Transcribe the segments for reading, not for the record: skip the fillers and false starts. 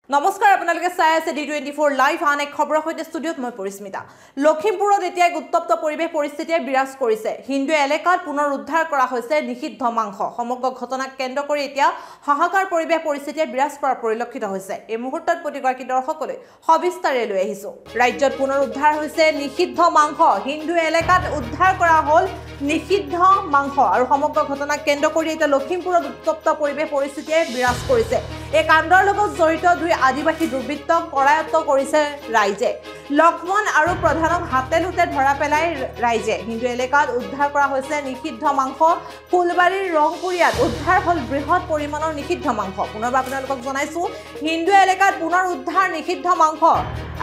নমস্কাৰ আপোনালোকে চাই আছে D24 লাইভ আন এক খবৰৰ সৈতে ষ্টুডিঅ'ত মই পৰিস্মিতা লখিমপুৰত এতিয়া উত্তপ্ত পৰিৱেশ পৰিস্থিতিয়ে বিৰাজ কৰিছে হিন্দু এলেকাত পুনৰ উদ্ধাৰ কৰা হৈছে নিষিদ্ধ মাংস সমগ্ৰ ঘটনাক কেন্দ্ৰ কৰি এতিয়া হাহাকাৰ পৰিৱেশ পৰিস্থিতিয়ে বিৰাজ কৰা পৰিলক্ষিত হৈছে এই মুহূৰ্তত প্ৰতিগৰাকী দৰ্শকলৈ সবিস্তাৰে লৈ আহিছো ৰাজ্যত পুনৰ উদ্ধাৰ হৈছে নিষিদ্ধ মাংস হিন্দু এলেকাত উদ্ধাৰ কৰা হ'ল নিষিদ্ধ মাংস আৰু সমগ্ৰ ঘটনাক কেন্দ্ৰ কৰি এতিয়া লখিমপুৰত উত্তপ্ত পৰিৱেশ পৰিস্থিতিয়ে বিৰাজ কৰিছে এই কাণ্ডৰ লগত জড়িত দুই আদিবাসী দুৰ্বৃত্তক কৰায়ত্ব কৰিছে ৰাইজে লক্ষ্মণ আৰু প্ৰধানক হাতে লুটে ধৰা পেলাই ৰাইজে হিন্দু এলেকাত উদ্ধাৰ কৰা হৈছে নিষিদ্ধ মাংস ফুলবাৰীৰ ৰংপুৰীয়াত উদ্ধাৰ হ'ল বৃহৎ পৰিমাণৰ নিষিদ্ধ মাংস পুনৰবাৰ আপোনালোকক জনাইছো হিন্দু এলেকাত পুনৰ উদ্ধাৰ নিষিদ্ধ মাংস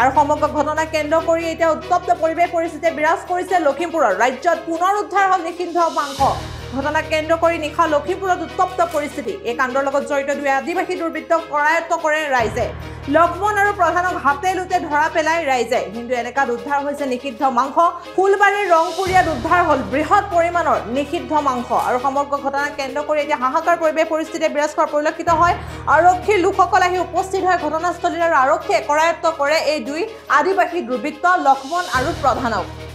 আৰু সমগ্ৰ ঘটনা কেন্দ্ৰ কৰি এতিয়া উত্তপ্ত পৰিৱেশ পৰিস্থিতিয়ে বিৰাজ কৰিছে লখিমপুৰৰ ৰাজ্যত পুনৰ উদ্ধাৰ হ'ল নিষিদ্ধ মাংস ঘটনা কেন্দ্ৰ কৰি নিশা লখিমপুৰত উত্তপ্ত পৰিস্থিতি এই কাণ্ডৰ লগত জড়িত দুই আদিবাসী দুৰ্বৃত্তক কৰায়ত্ব কৰে ৰাইজে লক্ষ্মণ আৰু প্ৰধানক হাতে লুটে ধৰা পেলাই ৰাইজে হিন্দু এলেকাত উদ্ধাৰ হৈছে নিষিদ্ধ মাংস ফুলবাৰীৰ ৰংপুৰীয়াত উদ্ধাৰ হ'ল বৃহৎ পৰিমাণৰ নিষিদ্ধ মাংস আৰু সমগ্ৰ ঘটনা কেন্দ্ৰ কৰি এতিয়া হাহাকাৰ পৰিৱেশ পৰিস্থিতিয়ে বিৰাজ কৰা পৰিলক্ষিত হয় আৰক্ষীৰ লোকসকল আহি উপস্থিত হয় ঘটনাস্থলীত আৰু আৰক্ষীয়ে কৰায়ত্ব কৰে এই দুই আদিবাসী দুৰ্বৃত্ত লক্ষ্মণ আৰু প্ৰধানক